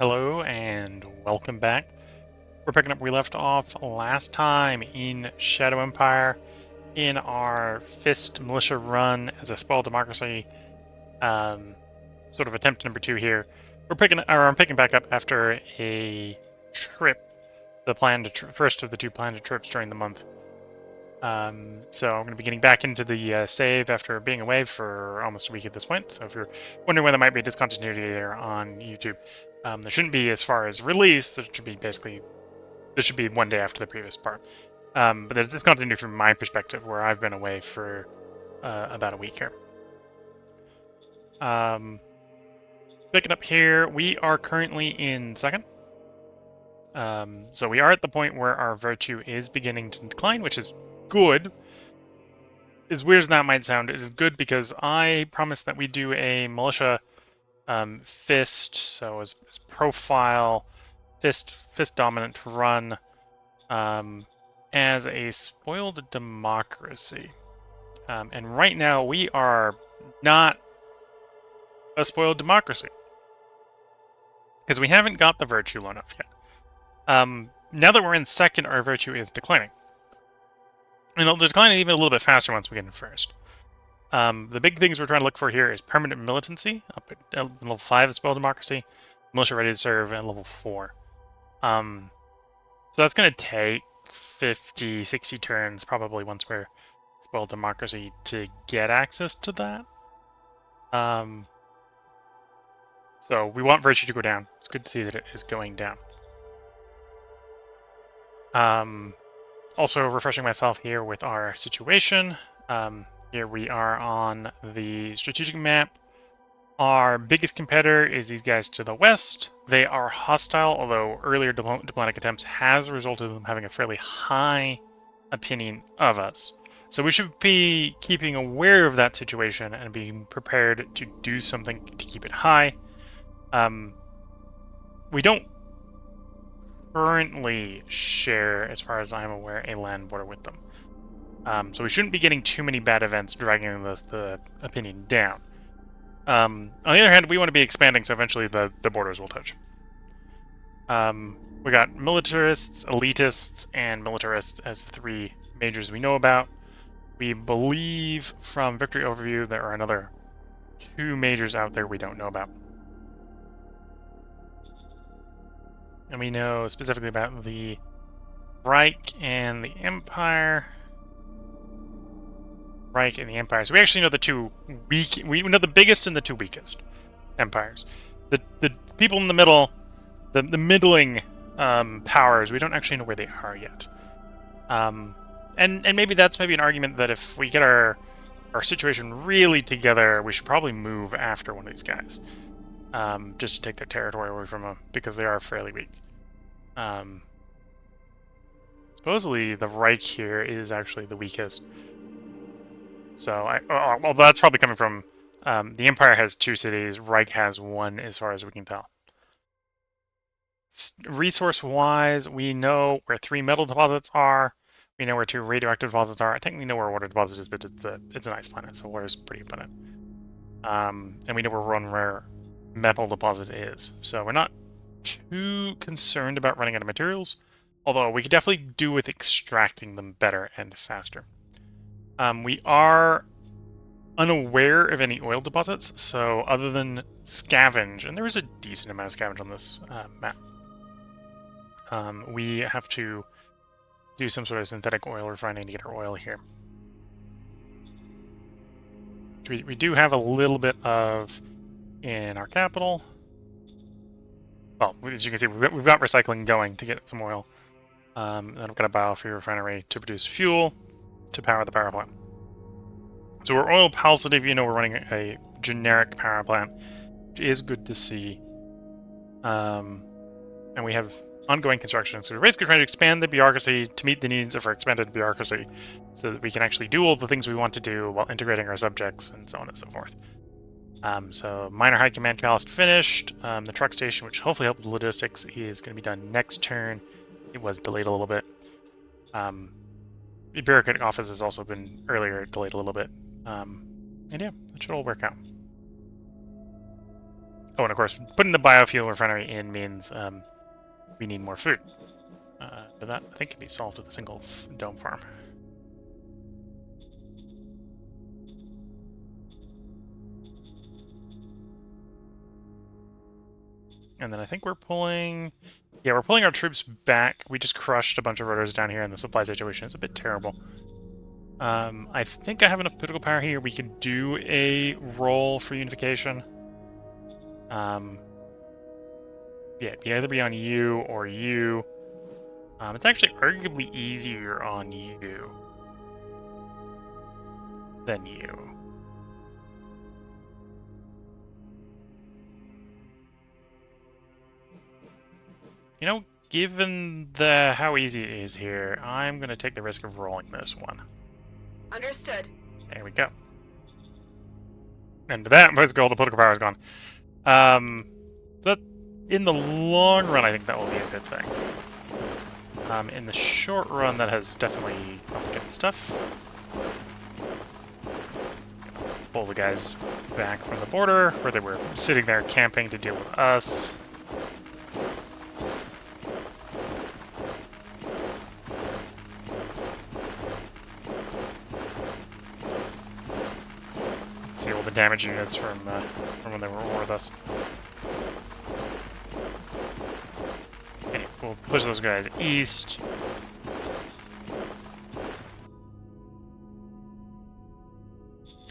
Hello and welcome back. We're picking up where we left off last time in Shadow Empire in our Fist-Militia run as a spoiled democracy. Sort of attempt number 2 here. I'm picking back up after a trip, the planned first of the two planned trips during the month. So I'm going to be getting back into the save after being away for almost a week at this point. So if you're wondering why there might be a discontinuity there on YouTube, there shouldn't be as far as release. There should be basically this should be one day after the previous part. But there's discontinuity from my perspective, where I've been away for about a week here. Picking up here, we are currently in second. So we are at the point where our virtue is beginning to decline, which is good. As weird as that might sound, it is good because I promised that we do a militia fist, so as profile fist dominant run as a spoiled democracy. And right now we are not a spoiled democracy because we haven't got the virtue low enough yet. Now that we're in second, our virtue is declining. And it'll decline even a little bit faster once we get in first. The big things we're trying to look for here is permanent militancy, up at level 5 of spoiled democracy, militia ready to serve at level 4. So that's going to take 50, 60 turns, probably once we're spoiled democracy, to get access to that. So we want virtue to go down. It's good to see that it is going down. Also refreshing myself here with our situation. Here we are on the strategic map. Our biggest competitor is these guys to the west. They are hostile, although earlier diplomatic attempts has resulted in them having a fairly high opinion of us. So we should be keeping aware of that situation and being prepared to do something to keep it high. We don't currently share, as far as I'm aware, a land border with them. So we shouldn't be getting too many bad events dragging the opinion down. On the other hand, we want to be expanding, so eventually the borders will touch. We got militarists, elitists, and militarists as the three majors we know about. We believe from Victory Overview there are another 2 majors out there we don't know about. And we know specifically about the Reich and the Empire. Reich and the Empire. So we actually know the 2 weak. We know the biggest and the 2 weakest empires. The people in the middle, the middling powers, we don't actually know where they are yet. And maybe that's maybe an argument that if we get our situation really together, we should probably move after one of these guys, just to take their territory away from them, because they are fairly weak. Supposedly the Reich here is actually the weakest. So, well, that's probably coming from the Empire has 2 cities, Reich has 1, as far as we can tell. Resource-wise, we know where 3 metal deposits are. We know where 2 radioactive deposits are. I technically know where a water deposit is, but it's an ice planet, so water is pretty abundant. And we know where 1 rare metal deposit is. So we're not too concerned about running out of materials, although we could definitely do with extracting them better and faster. We are unaware of any oil deposits, so other than scavenge, and there is a decent amount of scavenge on this map, we have to do some sort of synthetic oil refining to get our oil here. We do have a little bit of in our capital. Well, as you can see, we've got recycling going to get some oil. Then we've got a biofuel refinery to produce fuel to power the power plant. So we're oil positive, you know, we're running a generic power plant, which is good to see. And we have ongoing construction. So we're basically trying to expand the bureaucracy to meet the needs of our expanded bureaucracy so that we can actually do all the things we want to do while integrating our subjects and so on and so forth. So minor high command palace finished. The truck station, which hopefully helps with logistics, is going to be done next turn. It was delayed a little bit. The bureaucratic office has also been earlier delayed a little bit. And yeah, it should all work out. Oh, and of course, putting the biofuel refinery in means we need more food. But that, I think, can be solved with a single dome farm. And then I think we're pulling... Yeah, we're pulling our troops back. We just crushed a bunch of rotors down here, and the supply situation is a bit terrible. I think I have enough political power here. We could do a roll for unification. Yeah, it'd either be on you or you. It's actually arguably easier on you than you. You know, given how easy it is here, I'm going to take the risk of rolling this one. Understood. There we go. And that was gold. The political power is gone. That in the long run, I think that will be a good thing. In the short run, that has definitely complicated stuff. Pull the guys back from the border, where they were sitting there camping to deal with us. See all the damage units from when they were at war with us. Anyway, we'll push those guys east.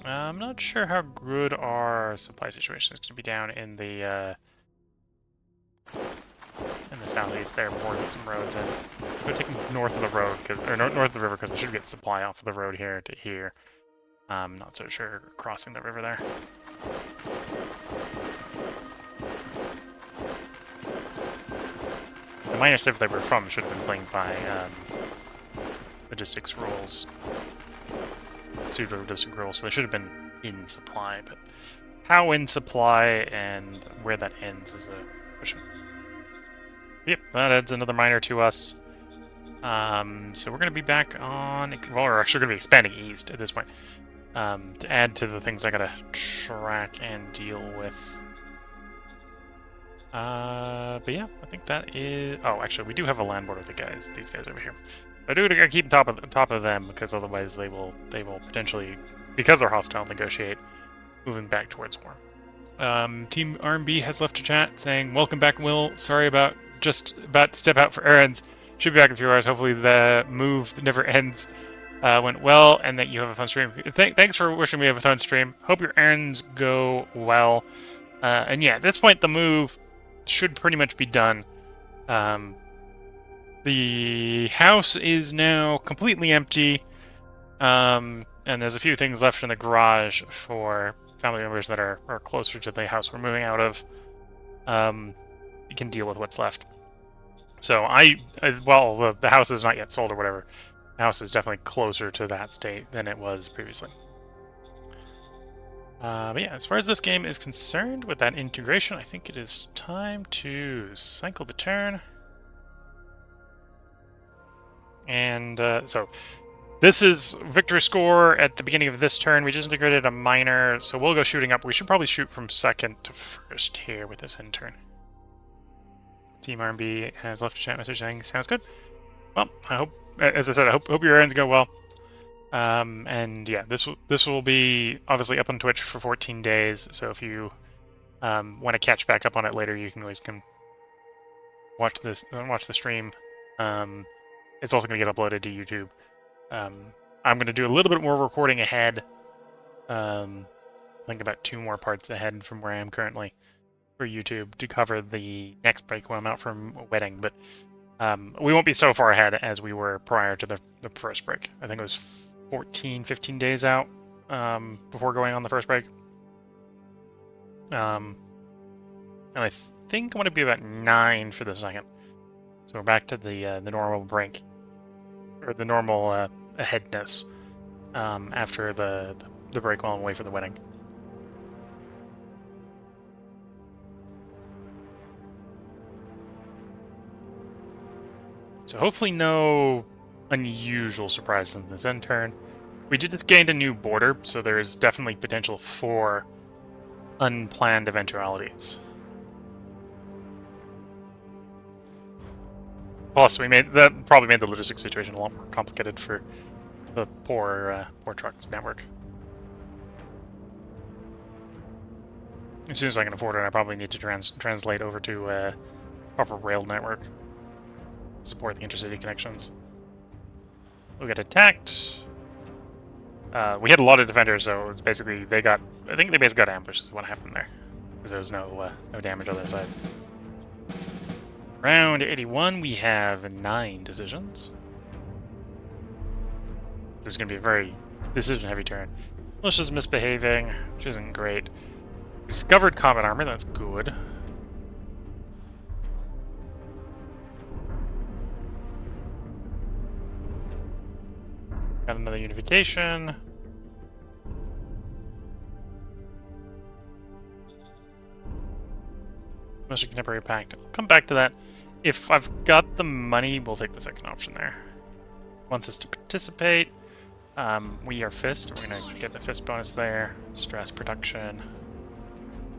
I'm not sure how good our supply situation is going to be down in the southeast there before we get some roads in. We're taking north of the road, or north of the river, because I should get supply off of the road here to here. I'm not so sure crossing the river there. The minor civ that we're from should have been playing by logistics rules, pseudo-logistic rules, so they should have been in supply, but how in supply and where that ends is a question. Yep, that adds another minor to us. So we're going to be back on... Well, we're actually going to be expanding east at this point. To add to the things I gotta track and deal with. But yeah, I think that is... Oh, actually, we do have a land border with these guys over here. I do gotta keep top of them, because otherwise they will potentially, because they're hostile, negotiate moving back towards war. Team RMB has left a chat saying, "Welcome back, Will. Sorry about just about to step out for errands. Should be back in a few hours. Hopefully the move that never ends went well, and that you have a fun stream." Thanks for wishing me a fun stream. Hope your errands go well. And yeah, at this point, the move should pretty much be done. The house is now completely empty, and there's a few things left in the garage for family members that are closer to the house we're moving out of. You can deal with what's left. So well, the house is not yet sold or whatever. The house is definitely closer to that state than it was previously. But yeah, as far as this game is concerned, with that integration, I think it is time to cycle the turn. And so this is victory score at the beginning of this turn. We just integrated a minor, so we'll go shooting up. We should probably shoot from second to first here with this end turn. Team RMB has left a chat message saying, "Sounds good." Well, I hope, as I said, I hope your errands go well. And yeah, this will be obviously up on Twitch for 14 days. So if you want to catch back up on it later, you can always come watch the stream. It's also going to get uploaded to YouTube. I'm going to do a little bit more recording ahead. I think about 2 more parts ahead from where I am currently for YouTube to cover the next break when I'm out from a wedding. But we won't be so far ahead as we were prior to the first break. I think it was 15 days out before going on the first break. And I think I'm going to be about 9 for the second. So we're back to the normal break, or the normal aheadness after the break while I'm away for the wedding. So hopefully no unusual surprises in this end turn. We just gained a new border, so there is definitely potential for unplanned eventualities. Plus, that probably made the logistics situation a lot more complicated for the poor trucks network. As soon as I can afford it, I probably need to translate over to proper rail network to support the intercity connections. We got attacked. We had a lot of defenders, so it's basically I think they basically got ambushed. Is what happened there, because there was no damage on their side. Round 81, we have 9 decisions. This is going to be a very decision-heavy turn. Militia's misbehaving, which isn't great. Discovered combat armor, that's good. Got another unification. Militia Contemporary Pact. I'll come back to that. If I've got the money, we'll take the second option there. Wants us to participate. We are Fist. We're going to get the Fist bonus there. Stress production.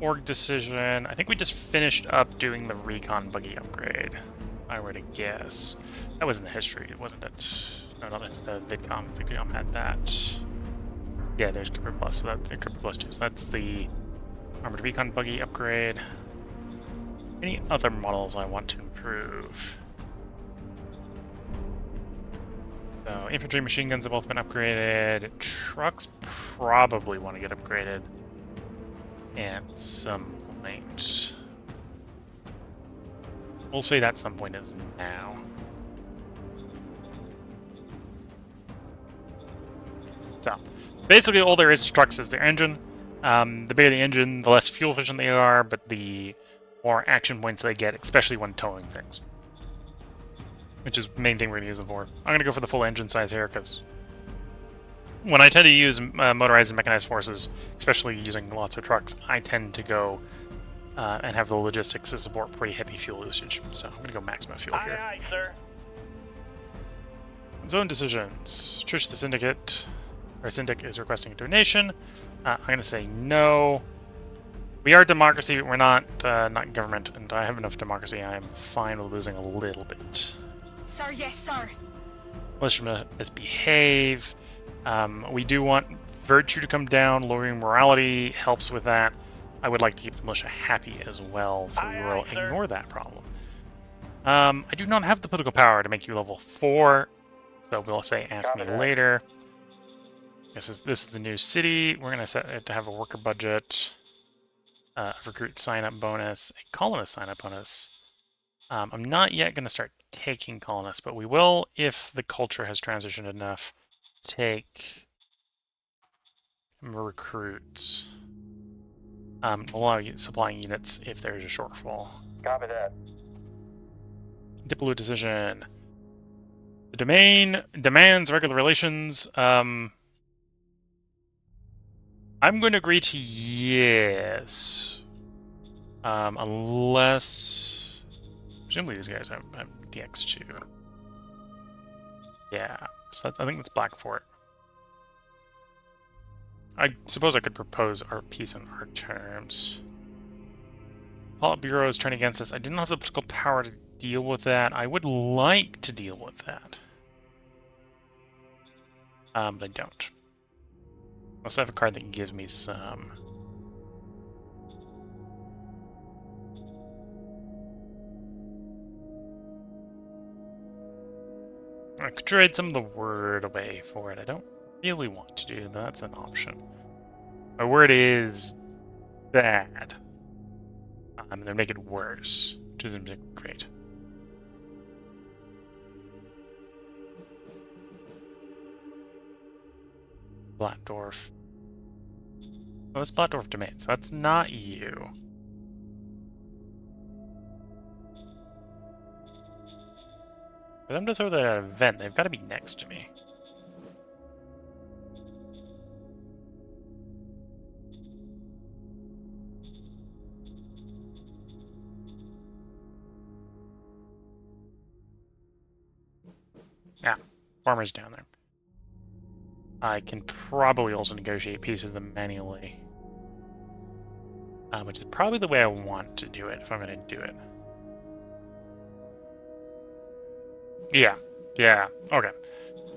Org decision. I think we just finished up doing the recon buggy upgrade. If I were to guess. That was in the history, wasn't it? No, that's the VidCom. VidCom had that. Yeah, there's Cooper Plus. So that's Cooper Plus 2. So that's the armored recon buggy upgrade. Any other models I want to improve? So infantry machine guns have both been upgraded. Trucks probably want to get upgraded at some point. We'll say that some point is now. So basically all there is to trucks is their engine. The bigger the engine, the less fuel efficient they are, but the more action points they get, especially when towing things. Which is the main thing we're going to use them for. I'm going to go for the full engine size here, because when I tend to use motorized and mechanized forces, especially using lots of trucks, I tend to go and have the logistics to support pretty heavy fuel usage. So I'm going to go maximum fuel here. Aye, aye, sir. Zone decisions. Church of the Syndicate. Our Syndic is requesting a donation. I'm going to say no. We are democracy, but we're not government, and I have enough democracy. I am fine with losing a little bit. Sir, yes, sir. Militia misbehave. We do want virtue to come down. Lowering morality helps with that. I would like to keep the militia happy as well, so we will ignore that problem. I do not have the political power to make you level 4, so we'll say ask me later. This is the new city. We're going to set it to have a worker budget, recruit sign-up bonus, a colonist sign-up bonus. I'm not yet going to start taking colonists, but we will if the culture has transitioned enough. Take recruits. Allow you supplying units if there's a shortfall. Copy that. Diplomat decision. The domain demands regular relations. I'm going to agree to yes. Unless... Presumably these guys have DX2. Yeah, so I think that's black for it. I suppose I could propose our peace on our terms. Politburo is turning against us. I do not have the political power to deal with that. I would like to deal with that. But I don't. I also have a card that gives me some. I could trade some of the word away for it. I don't really want to do that. That's an option. My word is bad. And then make it worse, which isn't particularly great. Blattdorf. Oh, that's Blattdorf domains. That's not you. For them to throw that at an event, they've got to be next to me. Ah, farmer's down there. I can probably also negotiate peace with them manually. Which is probably the way I want to do it, if I'm going to do it. Yeah. Yeah. Okay.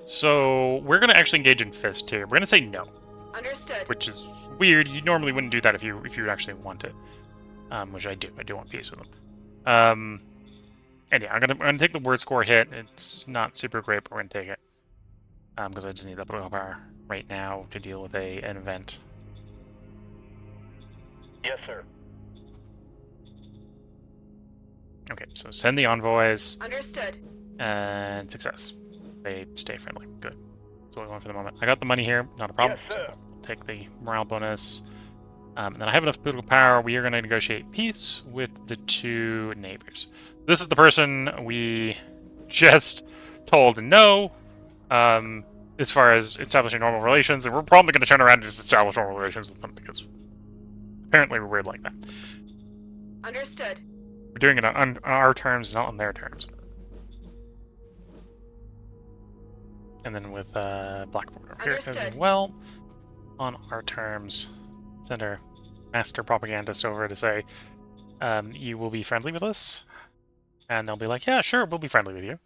So we're gonna actually engage in Fist here. We're gonna say no, Understood. which is weird. You normally wouldn't do that if you actually want it. Which I do. I do want peace with them. And yeah, I'm gonna take the word score hit. It's not super great, but we're gonna take it. Because I just need that political power right now to deal with an event. Yes, sir. Okay, so send the envoys. Understood. And success. They stay friendly. Good. That's what we want for the moment. I got the money here, not a problem. Yes, sir. So we'll take the morale bonus. And then I have enough political power. We are going to negotiate peace with the two neighbors. This is the person we just told no, as far as establishing normal relations, and we're probably going to turn around and just establish normal relations with them because apparently we're weird like that. Understood. We're doing it on our terms, not on their terms. And then with Blackford over here as well, on our terms, send our master propagandist over to say, you will be friendly with us? And they'll be like, yeah, sure, we'll be friendly with you.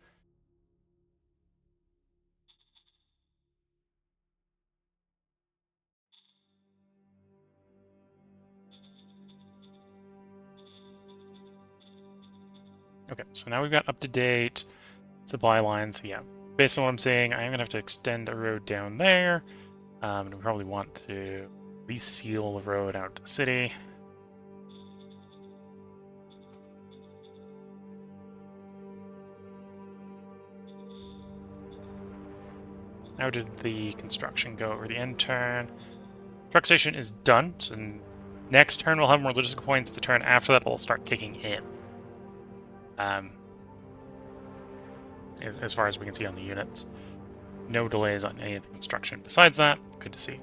Okay, so now we've got up-to-date supply lines. Yeah, based on what I'm saying, I'm going to have to extend a road down there. And we probably want to at least seal the road out to the city. How did the construction go over the end turn? Truck station is done, so next turn we'll have more logistical points. The turn after that will start kicking in. As far as we can see on the units. No delays on any of the construction. Besides that, good to see.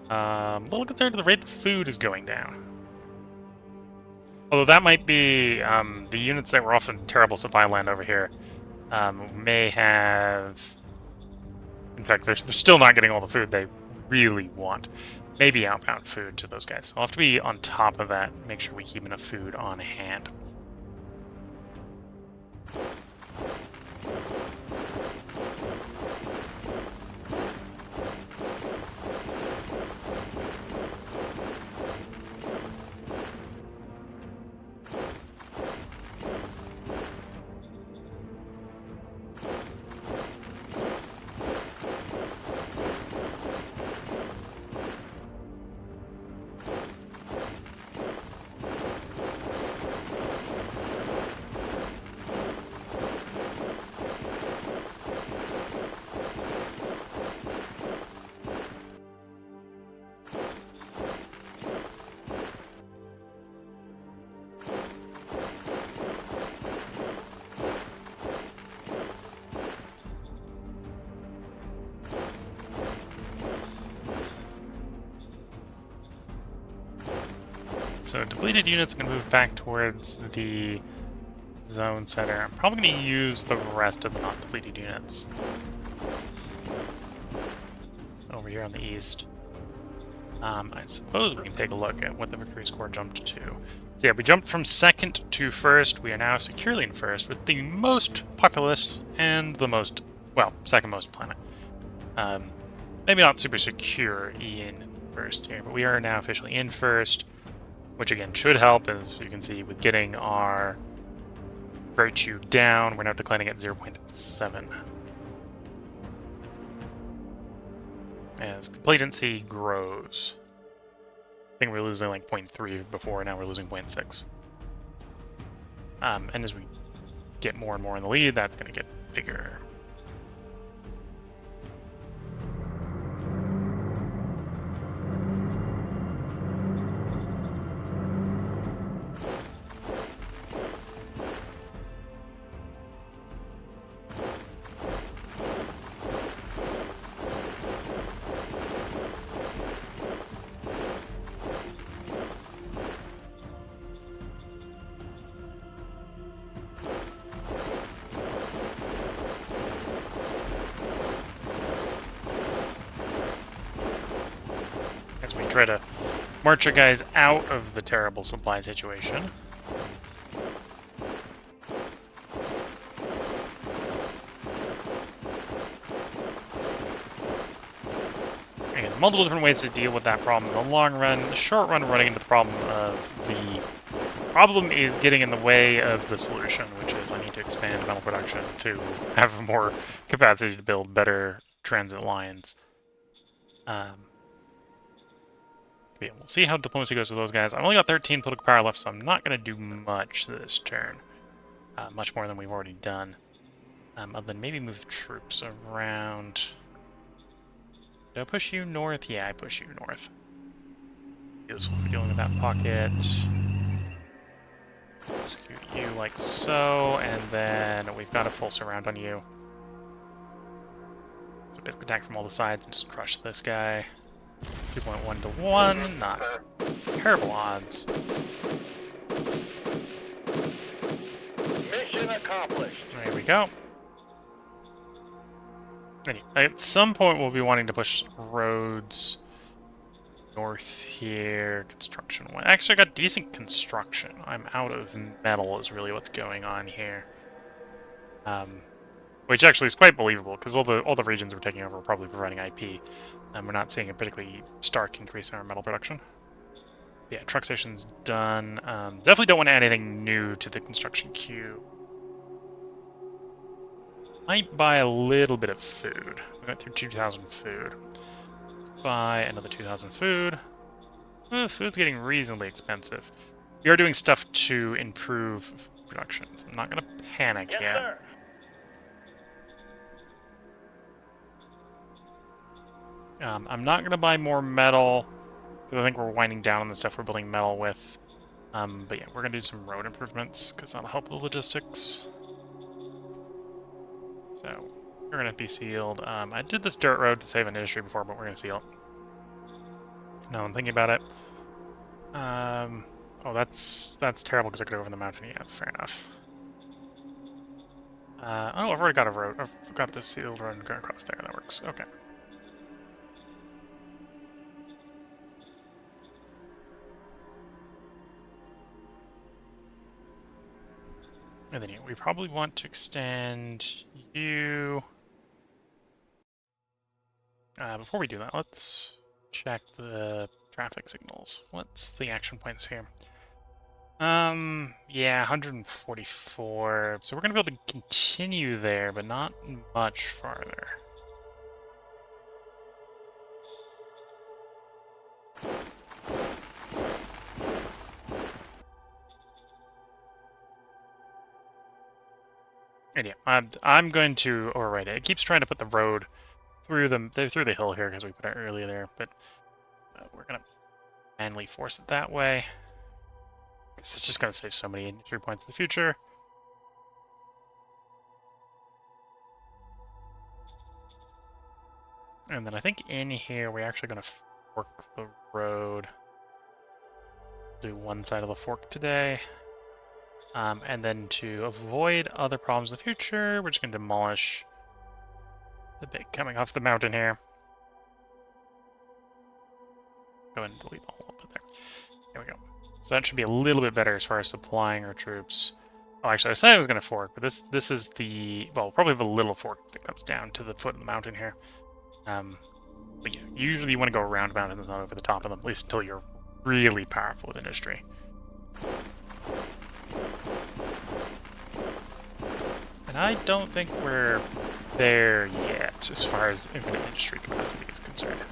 A little concerned at the rate the food is going down. Although that might be the units that were often terrible supply land over here may have... In fact, they're still not getting all the food they really want. Maybe outbound food to those guys. So I'll have to be on top of that, make sure we keep enough food on hand. So depleted units are going to move back towards the zone center. I'm probably going to use the rest of the not depleted units over here on the east. I suppose we can take a look at what the victory score jumped to. So yeah, we jumped from second to first. We are now securely in first with the most populous and the most, well, second most planet. Maybe not super secure in first here, but we are now officially in first. Which again should help, as you can see, with getting our virtue down. We're now declining at 0.7. As complacency grows. I think we were losing like 0.3 before, now we're losing 0.6. And as we get more and more in the lead, that's going to get bigger. As we try to march our guys out of the terrible supply situation. again, multiple different ways to deal with that problem in the long run. The short run, running into the problem of the problem is getting in the way of the solution, which is I need to expand metal production to have more capacity to build better transit lines. Yeah, we'll see how diplomacy goes with those guys. I've only got 13 political power left, so I'm not going to do much this turn. Much more than we've already done. Other than maybe move troops around. Do I push you north? Yeah, I push you north. Useful for dealing with that pocket. Scoot you like so, and then we've got a full surround on you. So basically attack from all the sides and just crush this guy. 2.1 to 1, not terrible odds. Mission accomplished. There we go. Anyway, at some point we'll be wanting to push roads north here. Construction one. Actually, I got decent construction. I'm out of metal is really what's going on here. Which actually is quite believable, because all the regions we're taking over are probably providing IP. And we're not seeing a particularly stark increase in our metal production. Yeah, truck station's done. Definitely don't want to add anything new to the construction queue. Might buy a little bit of food. We went through 2,000 food. Let's buy another 2,000 food. Food's getting reasonably expensive. We are doing stuff to improve food production, so I'm not going to panic Yes, yet. sir. I'm not going to buy more metal, because I think we're winding down on the stuff we're building metal with. But yeah, we're going to do some road improvements, because that'll help the logistics. So, we're going to be sealed. I did this dirt road to save an industry before, but we're going to seal it. Now I'm thinking about it. Oh, that's terrible, because I could go over the mountain. Yeah, fair enough. Oh, I've already got a road. I've got this sealed road going across there. That works. Okay. And then yeah, we probably want to extend you. Before we do that, let's check the traffic signals. What's the action points here? Yeah, 144. So we're gonna be able to continue there, but not much farther. And yeah, I'm going to overwrite it. It keeps trying to put the road through the hill here because we put it earlier there, but we're gonna manually force it that way. Because it's just gonna save so many industry points in the future. And then I think in here we're actually gonna fork the road. Do one side of the fork today. And then to avoid other problems in the future, we're just going to demolish the bit coming off the mountain here. Go ahead and delete the whole bit there. There we go. So that should be a little bit better as far as supplying our troops. Oh, actually, I said I was going to fork, but this is the, well, probably the little fork that comes down to the foot of the mountain here. But yeah, usually you want to go around mountains, not over the top of them, at least until you're really powerful with industry. And I don't think we're there yet, as far as infinite industry capacity is concerned.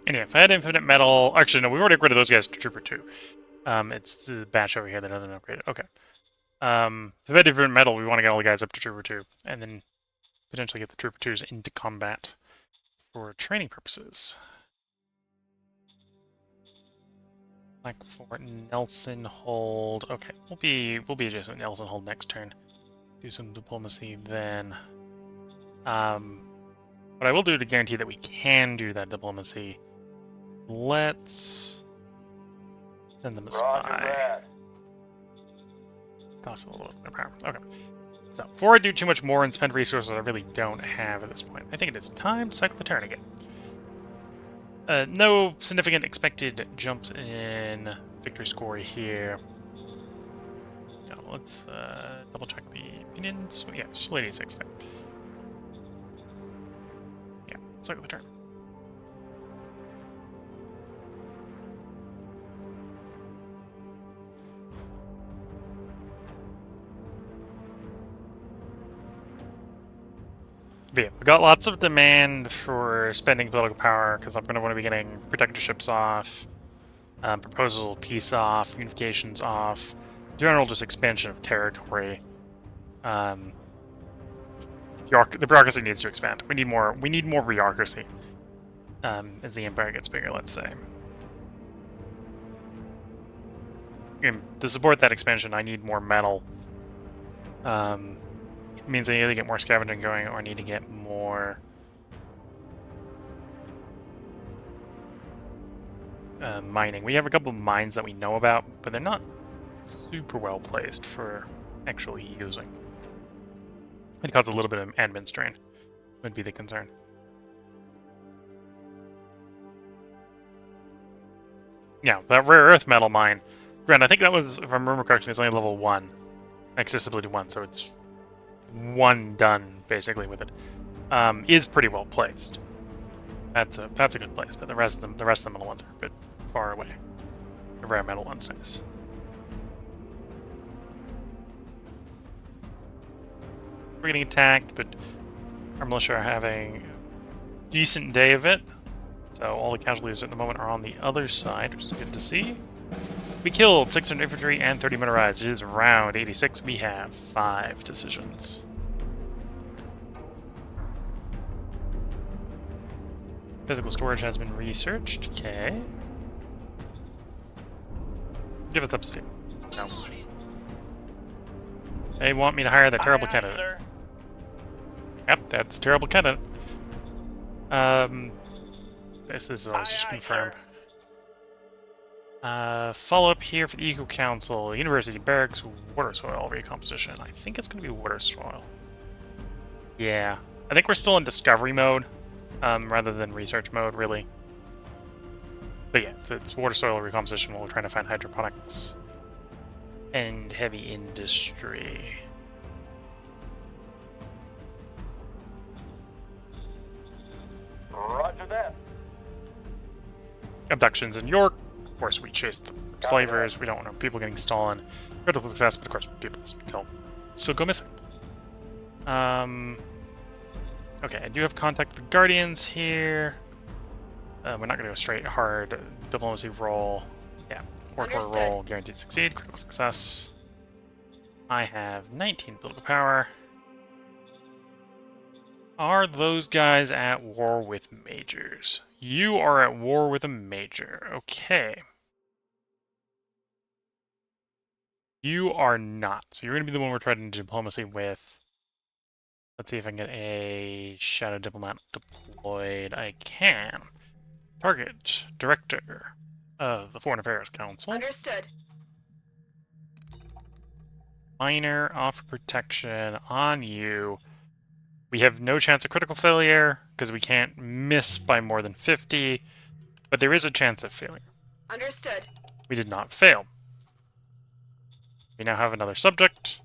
And yeah, if I had infinite metal... Actually, no, we've already got rid of those guys to Trooper 2. It's the batch over here that doesn't upgrade it. Okay. So that different metal, we want to get all the guys up to Trooper 2, and then potentially get the Trooper 2s into combat for training purposes. Like for Nelson Hold. Okay, we'll be adjacent Nelson Hold next turn. Do some diplomacy then. What I will do to guarantee that we can do that diplomacy, let's send them a spy. Toss a little bit of power. Okay. So, before I do too much more and spend resources I really don't have at this point, I think it is time to cycle the turn again. No significant expected jumps in victory score here. No, let's double check the opinions. Yeah, still 86 there. Yeah, cycle the turn. But yeah, we got lots of demand for spending political power because I'm going to want to be getting protectorships off, proposal peace off, unifications off, general just expansion of territory. The bureaucracy needs to expand. We need more bureaucracy as the empire gets bigger, let's say. And to support that expansion, I need more metal. Which means I either get more scavenging going or I need to get more mining. We have a couple of mines that we know about, but they're not super well placed for actually using. It causes a little bit of admin strain, would be the concern. Yeah, that rare earth metal mine. Granted, I think that was, if I remember correctly, it's only level 1. Accessibility 1, so it's 1 done, basically, with it. Is pretty well placed. That's a good place, but the rest of the metal ones are a bit far away. The rare metal ones nice. We're getting attacked, but our militia are having a decent day of it. So all the casualties at the moment are on the other side, which is good to see. We killed 600 infantry and 30 motorized. It is round 86. We have 5 decisions. Physical storage has been researched. Okay. Give us subsidy. No. They want me to hire the terrible candidate. Yep, that's a terrible candidate. This is just confirmed. Follow up here for the Eco Council, University Barracks, Water Soil Recomposition. I think it's going to be Water Soil. Yeah. I think we're still in Discovery mode, rather than Research mode, really. But yeah, it's Water Soil Recomposition while we're trying to find hydroponics. And heavy industry. Roger that. Abductions in York. Of course, we chase the slavers. We don't want people getting stolen. Critical success, but of course, people still go missing. Okay, I do have contact with the Guardians here. We're not going to go straight hard diplomacy roll. Yeah, work order roll, guaranteed succeed, critical success. I have 19 political power. Are those guys at war with majors? You are at war with a major. Okay. You are not. So you're going to be the one we're trying to diplomacy with. Let's see if I can get a Shadow Diplomat deployed. I can. Target. Director of the Foreign Affairs Council. Understood. Minor offer protection on you. We have no chance of critical failure because we can't miss by more than 50, but there is a chance of failure. Understood. We did not fail. We now have another subject.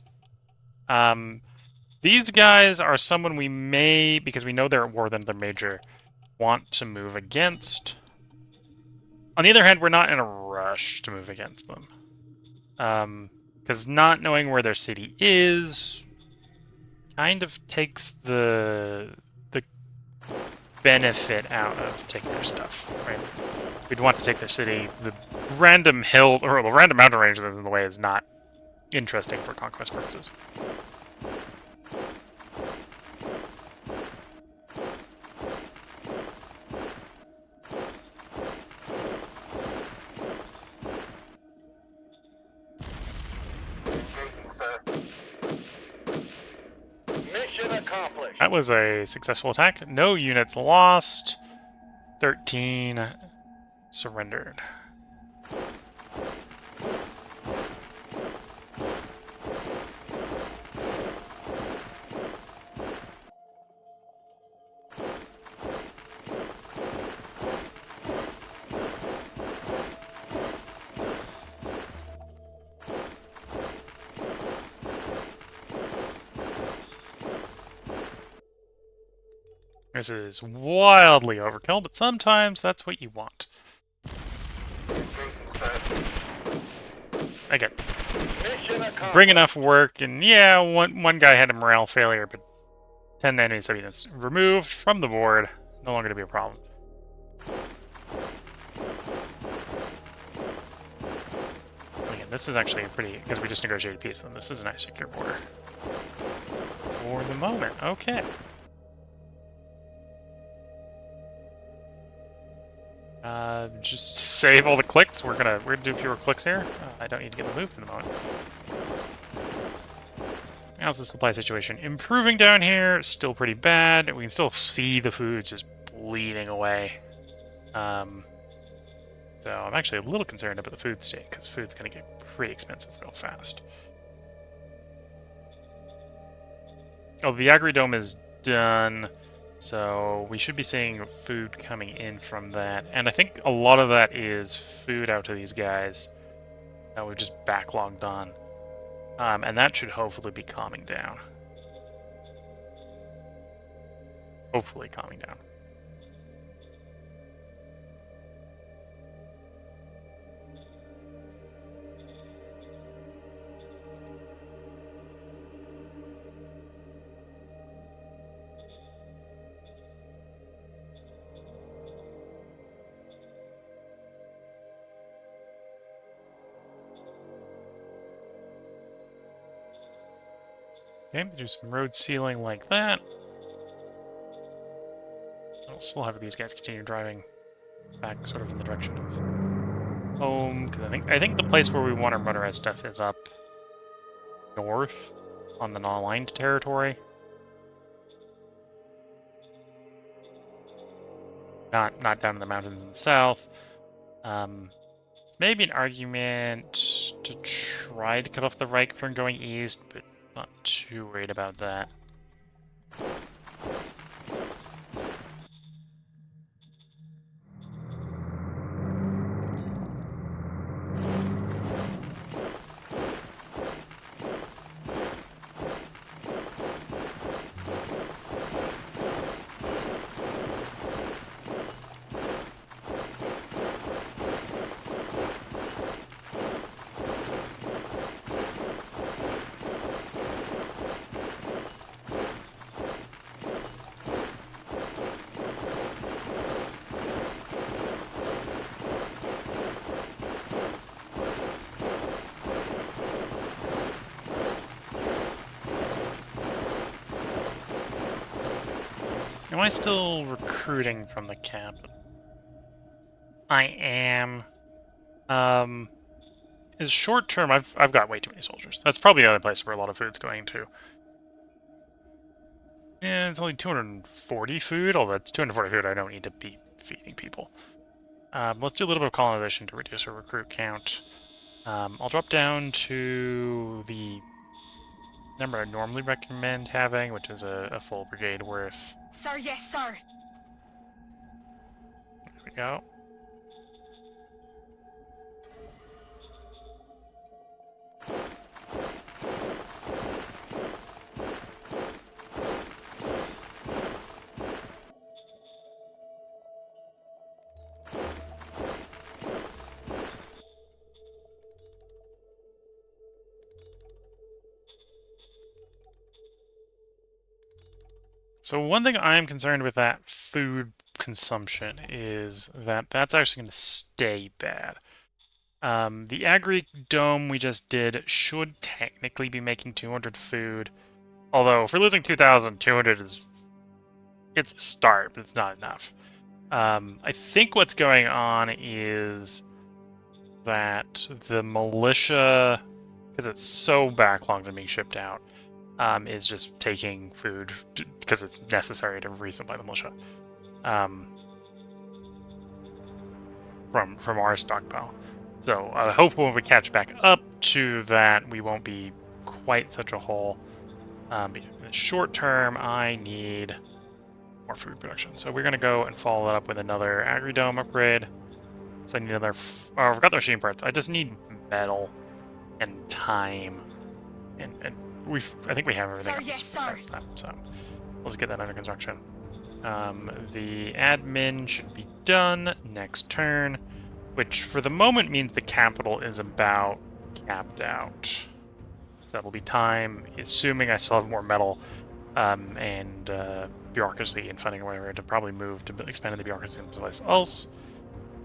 These guys are someone we may, because we know they're at war with another major, want to move against. On the other hand, we're not in a rush to move against them. Because not knowing where their city is kind of takes the benefit out of taking their stuff, right? We'd want to take their city. The random hill, or the random mountain range that's in the way is not interesting for conquest purposes. That was a successful attack. No units lost. 13 surrendered. This is wildly overkill, but sometimes that's what you want. Again, bring enough work, and yeah, one guy had a morale failure, but 10 enemy subunits removed from the board, no longer to be a problem. Again, this is actually a pretty, because we just negotiated peace, then this is a nice secure border. For the moment, okay. Just save all the clicks. We're gonna do fewer clicks here. I don't need to get the move for the moment. How's the supply situation? Improving down here. Still pretty bad. We can still see the food just bleeding away. So I'm actually a little concerned about the food state, because food's gonna get pretty expensive real fast. Oh, the agri-dome is done. So we should be seeing food coming in from that. And I think a lot of that is food out to these guys that we've just backlogged on. And that should hopefully be calming down. Hopefully calming down. Okay, do some road sealing like that. I'll still have these guys continue driving back sort of in the direction of home, because I think the place where we want our motorized stuff is up north on the non-aligned territory. Not down in the mountains in the south. It's maybe an argument to try to cut off the Reich from going east, but not too worried about that. Am I still recruiting from the camp? I am. Is short term, I've got way too many soldiers. That's probably the other place where a lot of food's going to. Yeah, it's only 240 food, although that's 240 food I don't need to be feeding people. Let's do a little bit of colonization to reduce our recruit count. I'll drop down to the number I normally recommend having, which is a full brigade worth. Sir, yes, sir. There we go. so one thing I'm concerned with that food consumption is that that's actually going to stay bad. The agri dome we just did should technically be making 200 food. Although, if we're losing 2,000, 200 is... it's a start, but it's not enough. I think what's going on is that the militia, because it's so backlogged and being shipped out, is just taking food because it's necessary to resupply the militia from our stockpile. So I hope when we catch back up to that, we won't be quite such a hole. But in the short term, I need more food production. So we're going to go and follow it up with another agri-dome upgrade. So I need another... oh, I forgot the machine parts. I just need metal and time. And I think we have everything else besides that. So let's get that under construction. The admin should be done next turn, which for the moment means the capital is about capped out. So that'll be time, assuming I still have more metal and bureaucracy and funding or whatever, to probably move to expand the bureaucracy someplace else.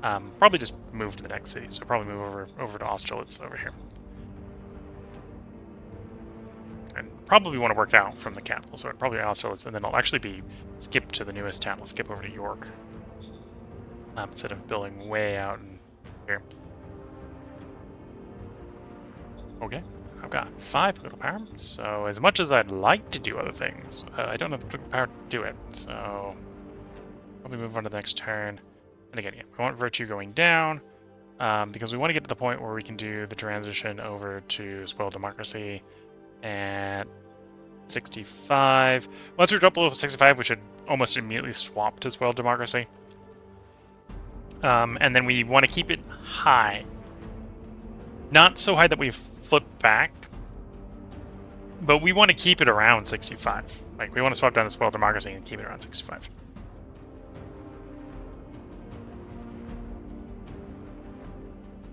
Probably just move to the next city, so probably move over to Austerlitz over here. And probably want to work out from the capital, so it'd probably Austerlitz, and then I'll actually be skip to the newest town. I'll skip over to York instead of building way out in here. Okay, I've got 5 political power, so as much as I'd like to do other things, I don't have the political power to do it, so probably move on to the next turn. And again, yeah, we want virtue going down, because we want to get to the point where we can do the transition over to spoiled democracy at 65. Once we drop below 65, we should almost immediately swap to spoiled democracy. And then we want to keep it high. Not so high that we flip back, but we want to keep it around 65. Like, we want to swap down to spoiled democracy and keep it around 65.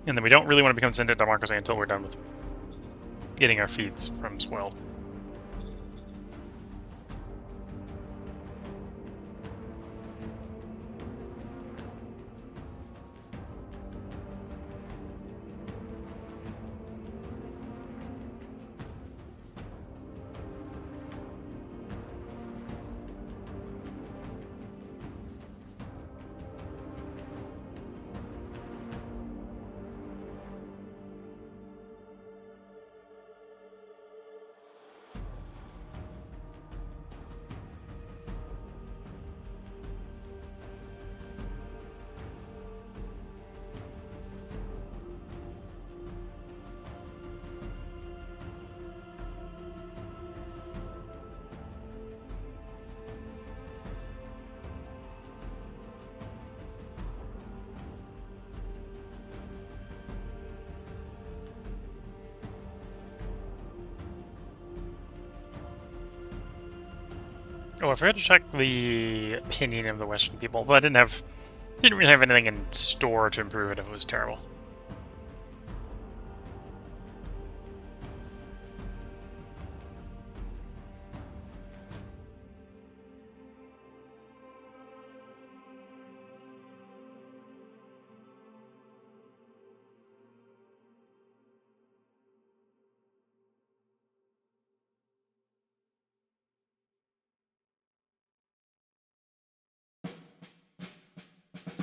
And then we don't really want to become ascendant democracy until we're done with getting our feeds from spoiled. Oh, I forgot to check the opinion of the Western people, but I didn't really have anything in store to improve it if it was terrible.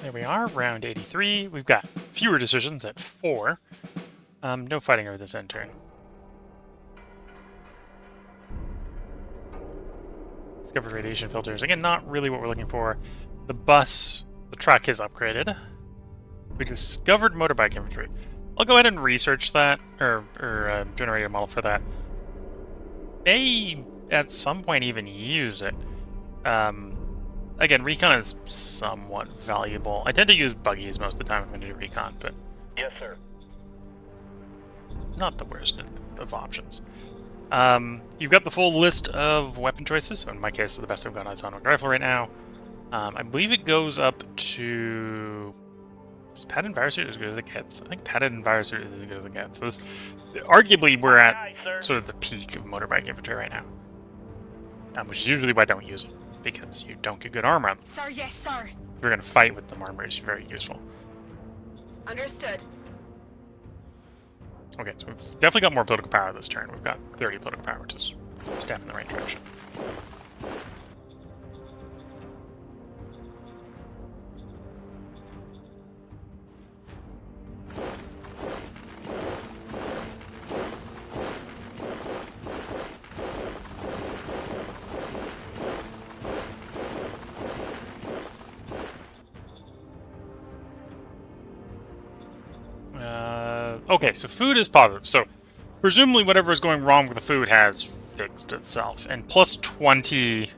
There we are, round 83. We've got fewer decisions at 4. No fighting over this end turn. Discovered radiation filters. Again, not really what we're looking for. The truck is upgraded. We discovered motorbike infantry. I'll go ahead and research that, or generate a model for that. May, at some point, even use it. Again, recon is somewhat valuable. I tend to use buggies most of the time if I'm going to do recon, but... Yes, sir. Not the worst of options. You've got the full list of weapon choices. So in my case, the best I've got is on rifle right now. I believe it goes up to... Is padded envirosuit as good as it gets? I think padded envirosuit is as good as it gets. So this, arguably, we're at sort of the peak of motorbike infantry right now. Which is usually why I don't use it. because you don't get good armor on them. Sir, yes, sir. If you're going to fight with them, armor is very useful. Understood. Okay, so we've definitely got more political power this turn. We've got 30 political power, which is a step in the right direction. Okay, so food is positive. So presumably whatever is going wrong with the food has fixed itself. And plus 20...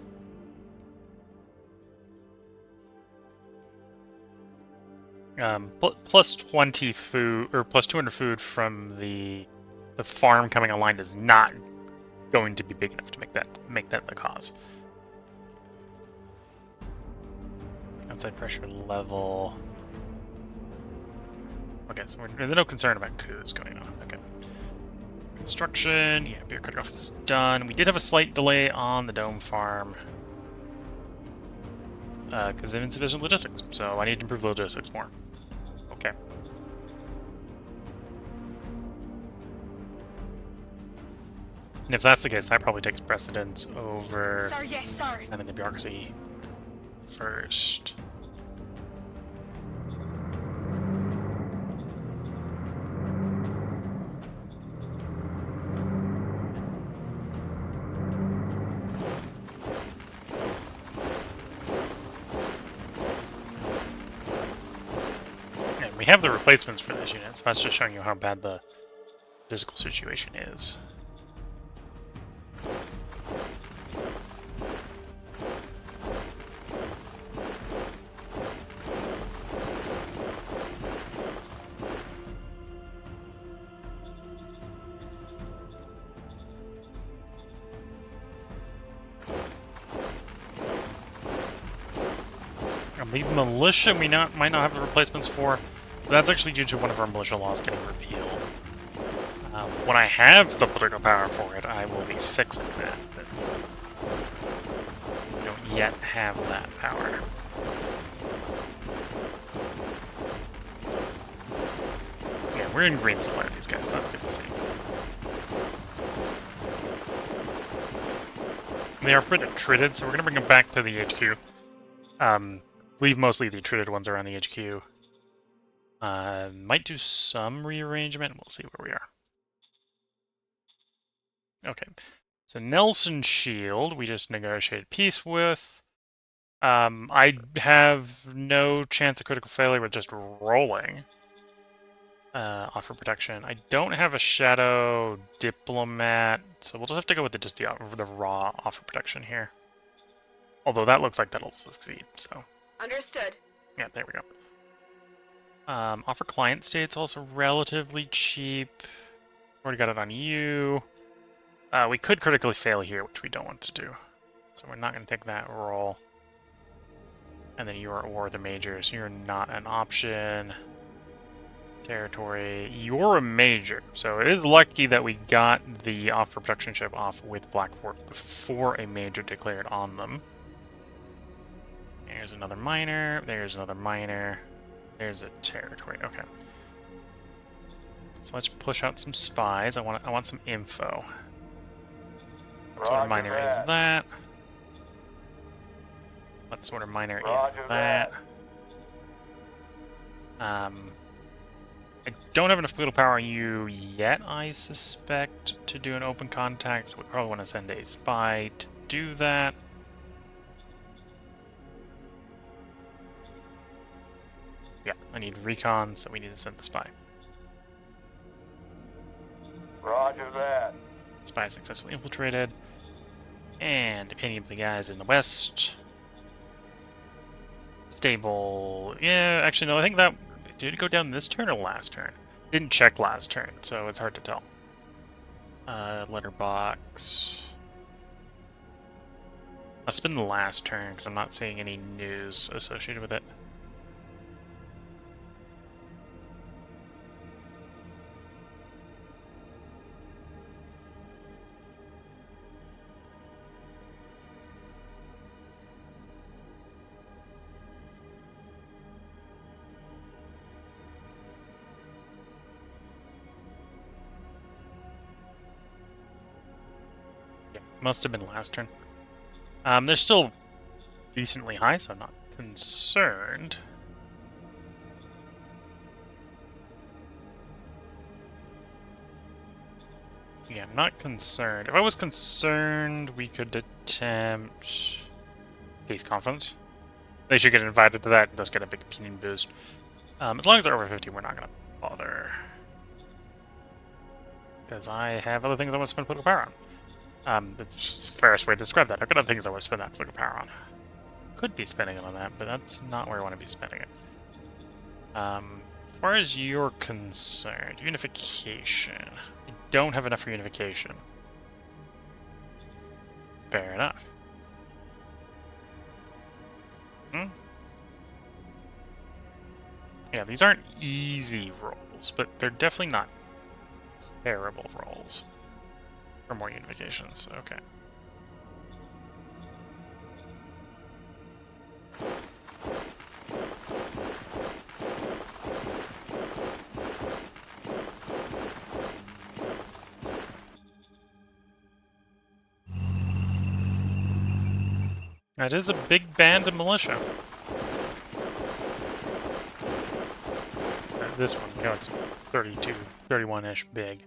plus 20 food, or plus 200 food from the farm coming online is not going to be big enough to make that the cause. Outside pressure level. Okay, so there's no concern about coups going on. Okay. Construction, yeah, bureaucratic office is done. We did have a slight delay on the dome farm. Because of insufficient logistics, so I need to improve the logistics more. Okay. And if that's the case, that probably takes precedence over... Sir, yes, sir. And then the bureaucracy first. And we have the replacements for this unit, so that's just showing you how bad the physical situation is. These militia we might not have the replacements for, but that's actually due to one of our militia laws getting repealed. When I have the political power for it, I will be fixing that, but we don't yet have that power. Yeah, we're in green supply with these guys, so that's good to see. They are pretty treated, so we're going to bring them back to the HQ. Leave mostly the treated ones around the HQ. Might do some rearrangement. We'll see where we are. Okay. So Nelson Shield, we just negotiated peace with. I have no chance of critical failure with just rolling. Offer protection. I don't have a Shadow Diplomat, so we'll just have to go with just the raw offer protection here. Although that looks like that'll succeed, so... Understood. Yeah, there we go. Offer client state's also relatively cheap. Already got it on you. We could critically fail here, which we don't want to do. So we're not going to take that roll. And then you're or the major, so you're not an option. Territory. You're a major. So it is lucky that we got the offer protection ship off with Black Fort before a major declared on them. There's another miner. There's another miner. There's a territory. Okay. So let's push out some spies. I want some info. What sort of miner is that? What sort of miner is that? I don't have enough political power on you yet, I suspect, to do an open contact, so we probably want to send a spy to do that. Yeah, I need recon, so we need to send the spy. Roger that. Spy successfully infiltrated. And opinion of the guys in the west. Stable. Yeah, actually, no, I think that... Did it go down this turn or last turn? Didn't check last turn, so it's hard to tell. Letterbox. Must have been the last turn, because I'm not seeing any news associated with it. Must have been last turn. They're still decently high, so I'm not concerned. Yeah, I'm not concerned. If I was concerned, we could attempt Peace Conference. They should get invited to that and thus get a big opinion boost. As long as they're over 50, we're not going to bother. Because I have other things I want to spend political power on. The fairest way to describe that. I've got other things I want to spend that political power on. Could be spending it on that, but that's not where I want to be spending it. As far as you're concerned, unification. I don't have enough for unification. Fair enough. Yeah, these aren't easy rolls, but they're definitely not terrible rolls. For more unifications, okay. That is a big band of militia. This one, you know, it's 32, 31-ish big.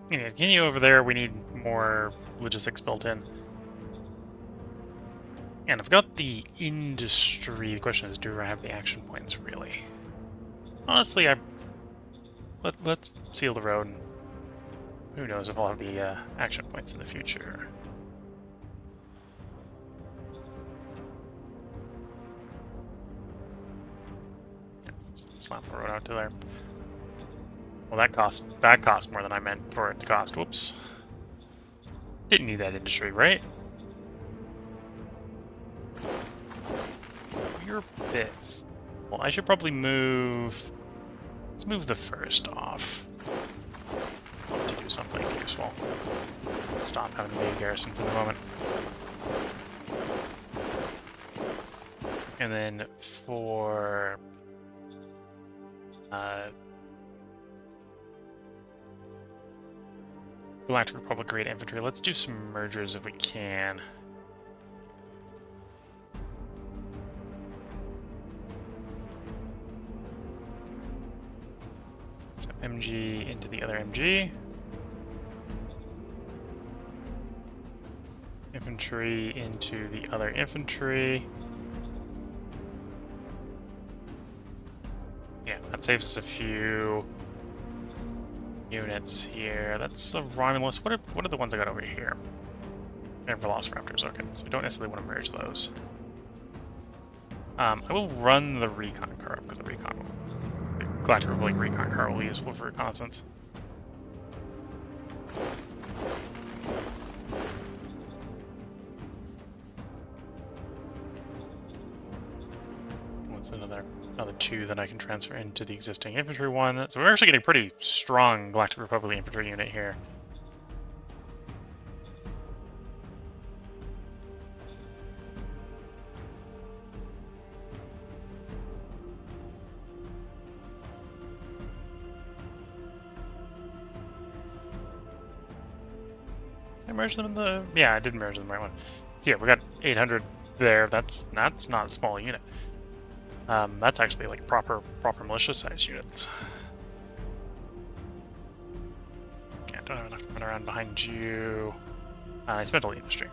Yeah, continue over there. We need more logistics built in. And I've got the industry. The question is, do I have the action points, really? Honestly, let's seal the road. Who knows if I'll have the action points in the future. Slap the road out to there. Well, that cost more than I meant for it to cost. Whoops. Didn't need that industry, right? You're a bit... Well, I should probably move... Let's move the first off. I'll have to do something useful. Stop having to be a garrison for the moment. And then for... Galactic Republic Great Infantry. Let's do some mergers if we can. So MG into the other MG. Infantry into the other infantry. Yeah, that saves us a few units here. That's a Romulus. What are the ones I got over here? They're Velociraptors. Okay, so I don't necessarily want to merge those. I will run the recon car because the Galactic Republic recon car will be useful for reconnaissance. What's another two that I can transfer into the existing infantry one? So we're actually getting a pretty strong Galactic Republic infantry unit here. Did I merge them in the... Yeah, I did merge them in the right one. So yeah, we got 800 there. That's not a small unit. That's actually like proper militia size units. Okay, I don't have enough to run around behind you. I spent all the industry.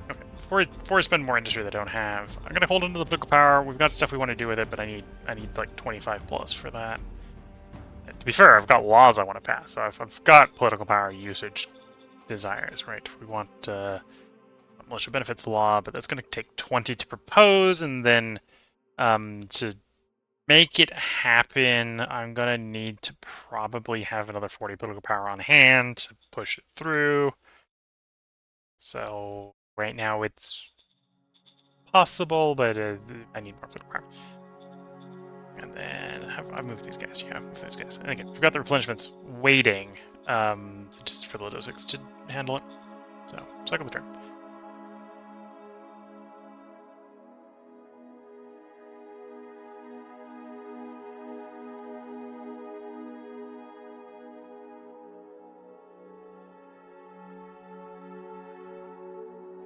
Okay, before we spend more industry that I don't have, I'm gonna hold into the political power. We've got stuff we want to do with it, but I need like 25 plus for that. To be fair, I've got laws I want to pass, so I've got political power usage desires, right? We want militia benefits law, but that's going to take 20 to propose, and then to make it happen, I'm going to need to probably have another 40 political power on hand to push it through. So right now it's possible, but I need more political power. And then I've moved these guys. Yeah, I've moved these guys. And again, we've got the replenishments waiting just for the logistics to handle it. So, cycle the turn.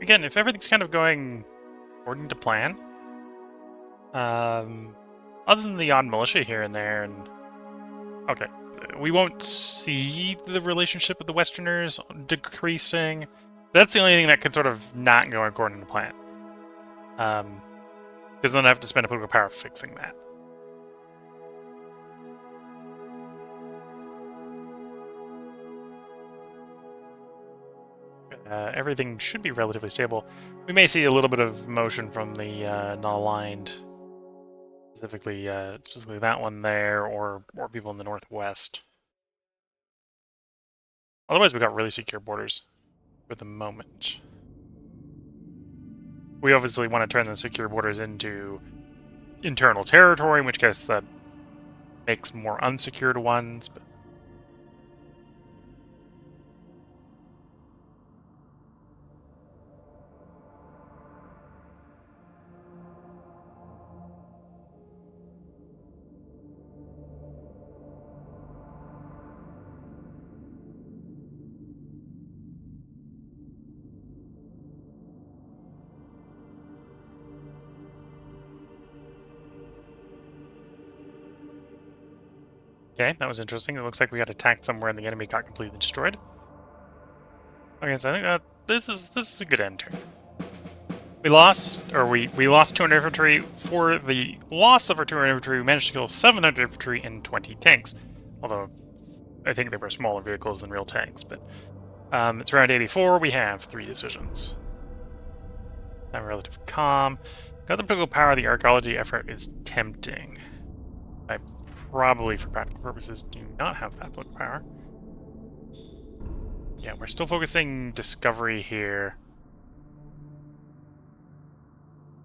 Again, if everything's kind of going according to plan, other than the odd militia here and there, and okay, we won't see the relationship with the Westerners decreasing. That's the only thing that could sort of not go according to plan. Because then I have to spend a political power fixing that. Everything should be relatively stable. We may see a little bit of motion from the non-aligned, specifically that one there, or people in the northwest. Otherwise, we've got really secure borders for the moment. We obviously want to turn the secure borders into internal territory, in which case that makes more unsecured ones, but okay, that was interesting. It looks like we got attacked somewhere and the enemy got completely destroyed. Okay, so I think that this is a good end turn. We lost 200 infantry. For the loss of our 200 infantry, we managed to kill 700 infantry and 20 tanks. Although, I think they were smaller vehicles than real tanks, but it's around 84. We have 3 decisions. I'm relative calm. Got the political power. The archaeology effort is tempting. I probably, for practical purposes, do not have that political power. Yeah, we're still focusing discovery here.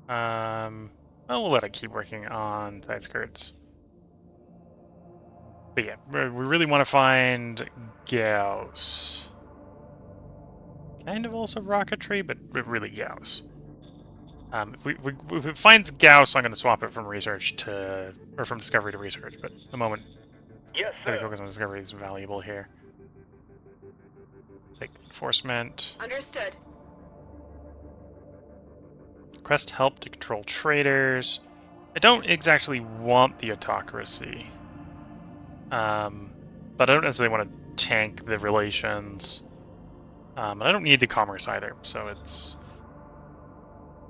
Well, we'll let it keep working on side skirts. But yeah, we really want to find Gauss. Kind of also rocketry, but really Gauss. If it finds Gauss, I'm going to swap it from research to, or from discovery to research. But at the moment, Yes, heavy sir. focus on discovery is valuable here. Take enforcement. Understood. Request help to control traders. I don't exactly want the autocracy. But I don't necessarily want to tank the relations. And I don't need the commerce either, so it's...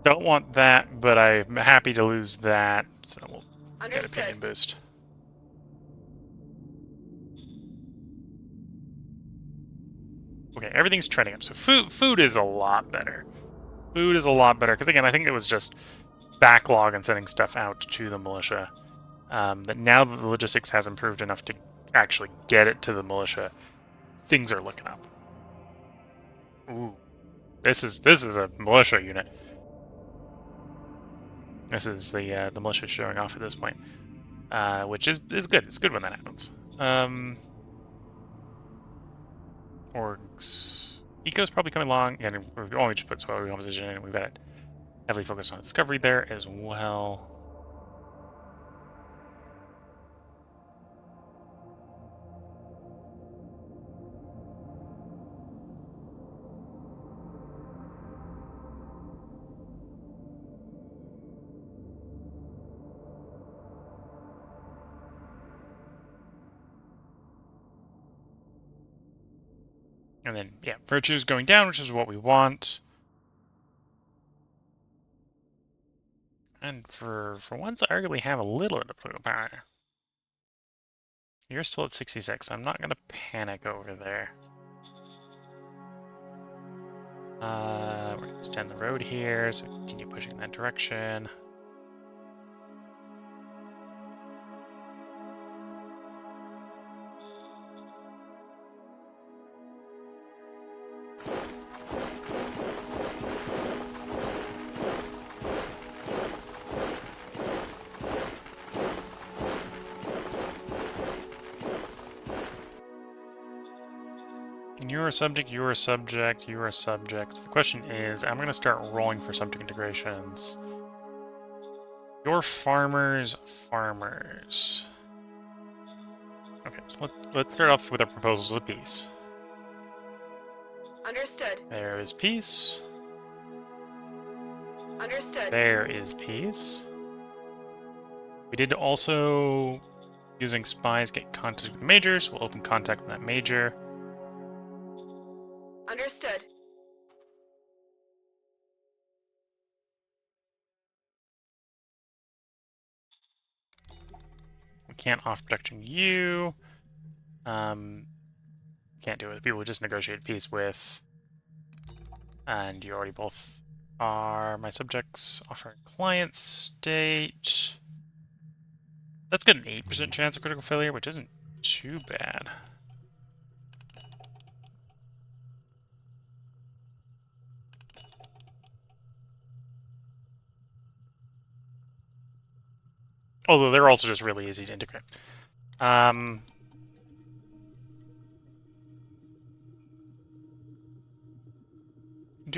Don't want that, but I'm happy to lose that, so we'll get opinion boost. Okay, everything's trending up, so food is a lot better. Food is a lot better, because again, I think it was just backlog and sending stuff out to the militia. That now that the logistics has improved enough to actually get it to the militia, things are looking up. Ooh, this is a militia unit. This is the militia showing off at this point, which is good. It's good when that happens. Orgs, Eco's probably coming along, and we only just put Swell composition in, and we've got it heavily focused on discovery there as well. And then, yeah, virtue's going down, which is what we want. And for once, I arguably have a little bit of political power. You're still at 66. I'm not going to panic over there. We're going to extend the road here, so continue pushing in that direction. You're a subject, you're a subject, you're a subject. So the question is, I'm going to start rolling for subject integrations. Your farmers. Okay, so let's start off with our proposals of peace. Understood. There is peace. Understood. There is peace. We did also, using spies, get contact with the major, so we'll open contact with that major. Understood. We can't offer protection you. Can't do it with people we just negotiated peace with. And you already both are my subjects. Offer client state. That's got an 8% chance of critical failure, which isn't too bad. Although they're also just really easy to integrate. Do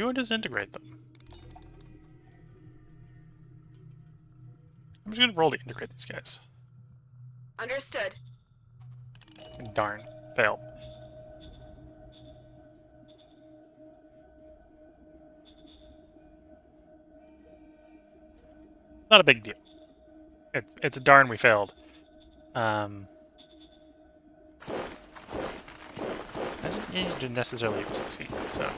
I just integrate them? I'm just gonna roll to integrate these guys. Understood. Darn, failed. Not a big deal. It's a darn we failed. I didn't need to necessarily succeed, so.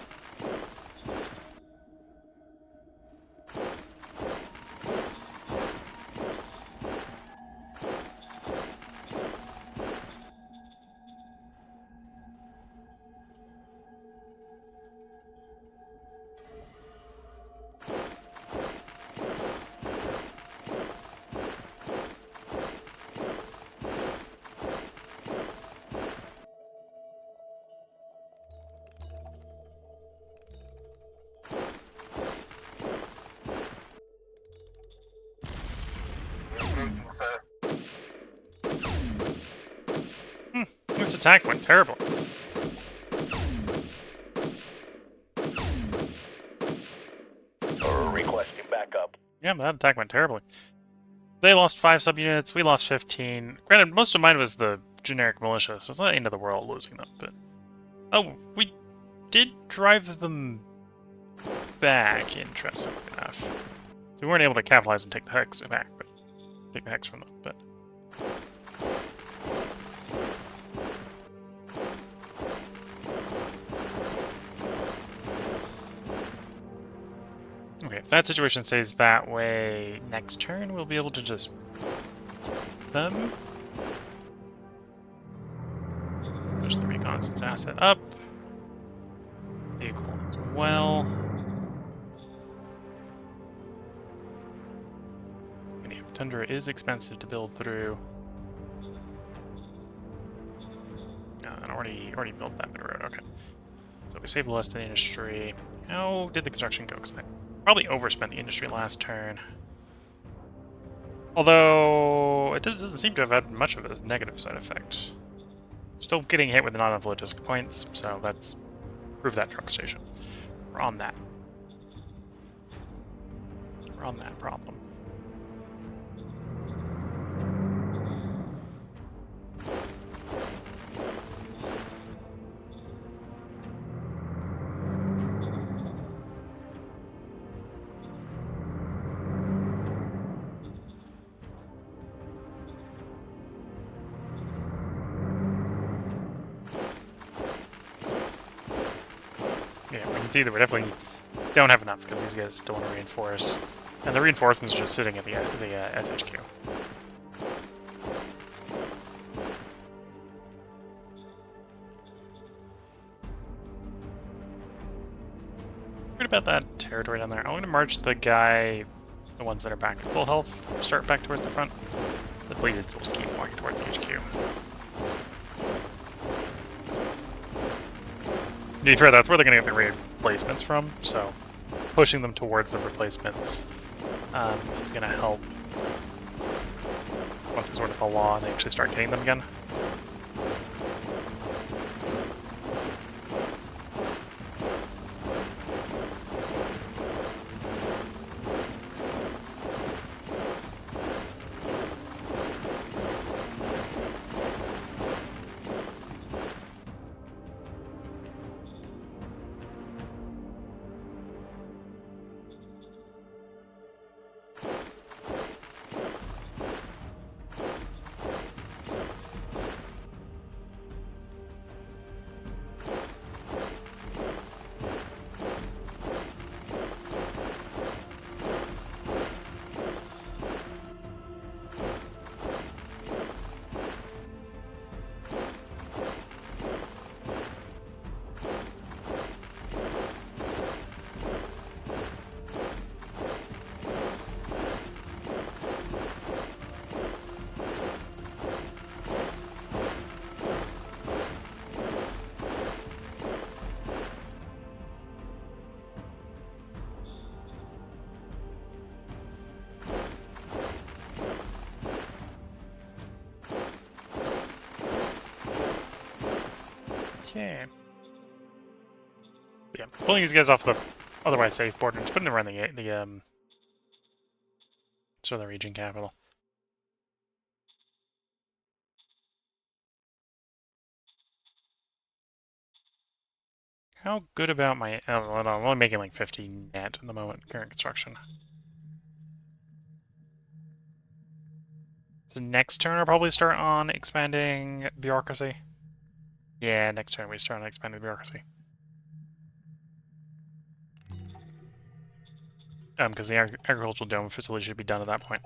This attack went terrible. Requesting backup. Yeah, that attack went terribly. They lost 5 subunits, we lost 15. Granted, most of mine was the generic militia, so it's not the end of the world losing them, but... Oh, we did drive them back, interestingly enough. So we weren't able to capitalize and take the hex back, but take the hex from them, but... Okay, if that situation stays that way, next turn we'll be able to just keep them. Push the reconnaissance asset up. Vehicle as well. And yeah, Tundra is expensive to build through. I already built that bit of road, okay. So we saved less to the industry. How did the construction go? Because I probably overspent the industry last turn. Although, it doesn't seem to have had much of a negative side effect. Still getting hit with not enough logistic points, so that's prove that truck station. We're on that. We're on that problem. Yeah, we can see that we definitely don't have enough because these guys still want to reinforce. And the reinforcements are just sitting at the SHQ. about that territory down there. I'm going to march the ones that are back at full health, start back towards the front. The bleededs will just keep walking towards the HQ. To be fair, that's where they're going to get the replacements from, so pushing them towards the replacements is going to help once they sort of the law and they actually start getting them again. Okay. Yeah, pulling these guys off the otherwise safe border and just putting them around the southern region capital. How good about my... I'm only making like 50 net at the moment, current construction. The next turn I'll probably start on expanding bureaucracy. Yeah, next turn we start on expanding bureaucracy. Because the agricultural dome facility should be done at that point.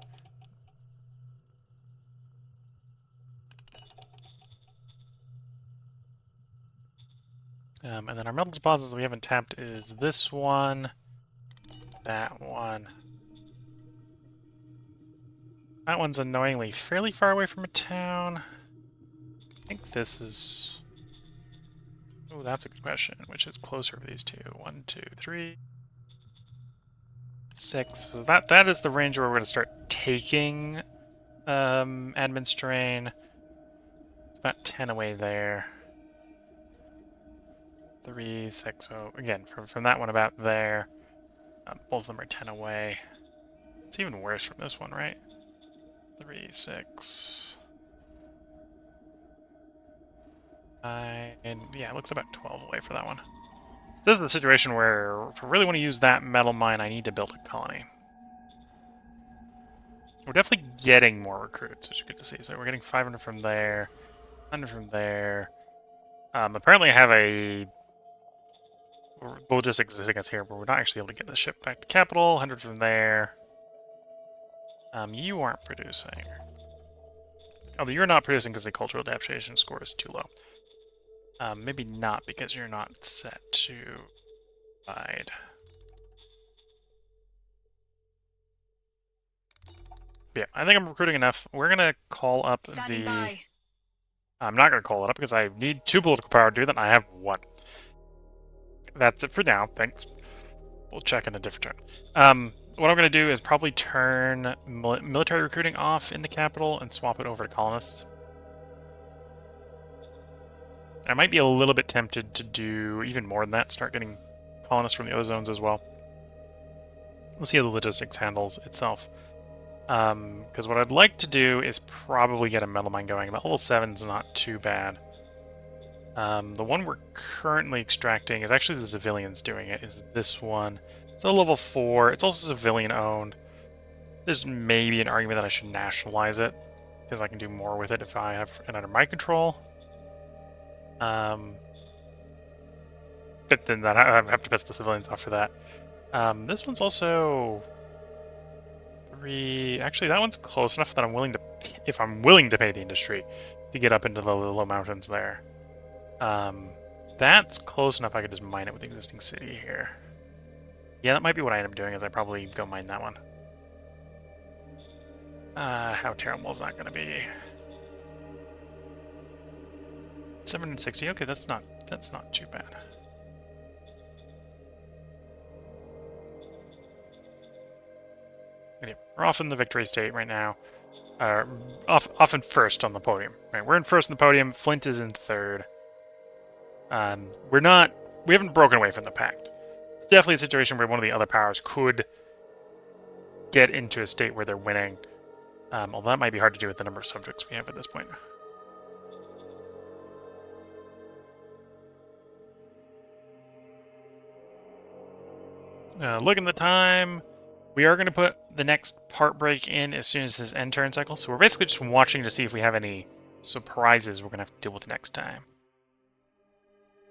And then our metal deposits we haven't tapped is this one, that one. That one's annoyingly fairly far away from a town. I think this is... Oh, that's a good question. Which is closer of these two? 1, 2, 3, 6. So that is the range where we're going to start taking admin strain. It's about 10 away there. 3, 6. So again, from that one about there. Both of them are 10 away. It's even worse from this one, right? 3, 6. And yeah, it looks about 12 away for that one. This is the situation where if I really want to use that metal mine, I need to build a colony. We're definitely getting more recruits, which is good to see. So we're getting 500 from there, 100 from there. Apparently I have a logistics hitting us here, but we're not actually able to get the ship back to capital. 100 from there. You aren't producing. Although you're not producing because the cultural adaptation score is too low. Maybe not because you're not set to provide. But yeah, I think I'm recruiting enough. We're gonna call up Standing by. I'm not gonna call it up because I need 2 political power to do that, and I have 1. That's it for now. Thanks. We'll check in a different turn. What I'm gonna do is probably turn military recruiting off in the capital and swap it over to colonists. I might be a little bit tempted to do even more than that, start getting colonists from the other zones as well. We'll see how the logistics handles itself. Because what I'd like to do is probably get a metal mine going. The level 7's not too bad. The one we're currently extracting is actually the civilians doing it, is this one. It's a level 4. It's also civilian owned. There's maybe an argument that I should nationalize it, because I can do more with it if I have it under my control. But then that I have to piss the civilians off for that. This one's also 3. Actually, that one's close enough that I'm willing to, if I'm willing to pay the industry, to get up into the low mountains there. That's close enough I could just mine it with the existing city here. Yeah, that might be what I end up doing, is I probably go mine that one. How terrible is that going to be? 760. Okay, that's not too bad. Okay, we're off in the victory state right now. Off in first on the podium. Right, we're in first on the podium. Flint is in third. We haven't broken away from the pact. It's definitely a situation where one of the other powers could get into a state where they're winning. Although that might be hard to do with the number of subjects we have at this point. Looking at the time, we are going to put the next part break in as soon as this end turn cycle. So we're basically just watching to see if we have any surprises we're going to have to deal with next time.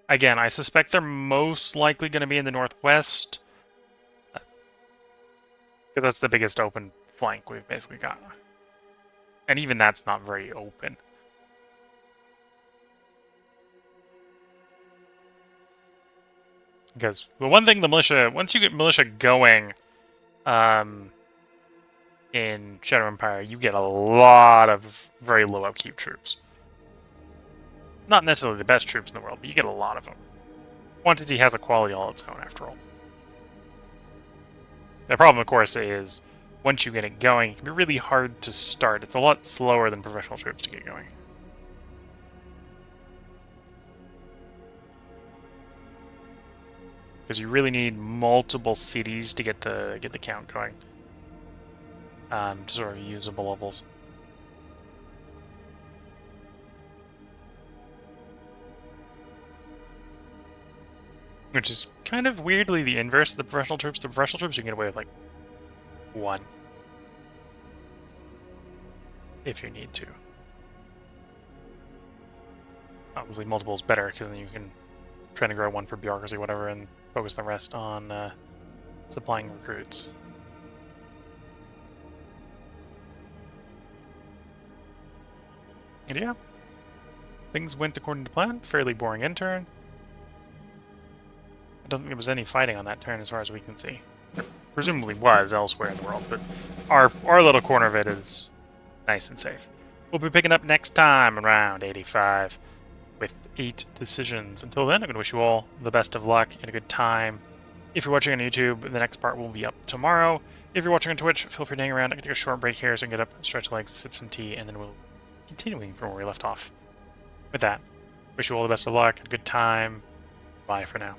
Again, I suspect they're most likely going to be in the northwest, because that's the biggest open flank we've basically got. And even that's not very open. Because the one thing the militia, once you get militia going in Shadow Empire, you get a lot of very low upkeep troops. Not necessarily the best troops in the world, but you get a lot of them. Quantity has a quality all its own, after all. The problem, of course, is once you get it going, it can be really hard to start. It's a lot slower than professional troops to get going. Because you really need multiple cities to get the count going. To sort of usable levels. Which is kind of weirdly the inverse of the professional troops. The professional troops you can get away with like 1. If you need to. Obviously multiple is better, because then you can try to grow 1 for bureaucracy, whatever, and focus the rest on supplying recruits. And yeah, things went according to plan. Fairly boring end turn. I don't think there was any fighting on that turn as far as we can see. Presumably was elsewhere in the world, but our little corner of it is nice and safe. We'll be picking up next time around 85 with 8 decisions. Until then, I'm going to wish you all the best of luck and a good time. If you're watching on YouTube, the next part will be up tomorrow. If you're watching on Twitch, feel free to hang around. I can take a short break here so I can get up, stretch legs, sip some tea, and then we'll continuing from where we left off. With that, wish you all the best of luck, a good time. Bye for now.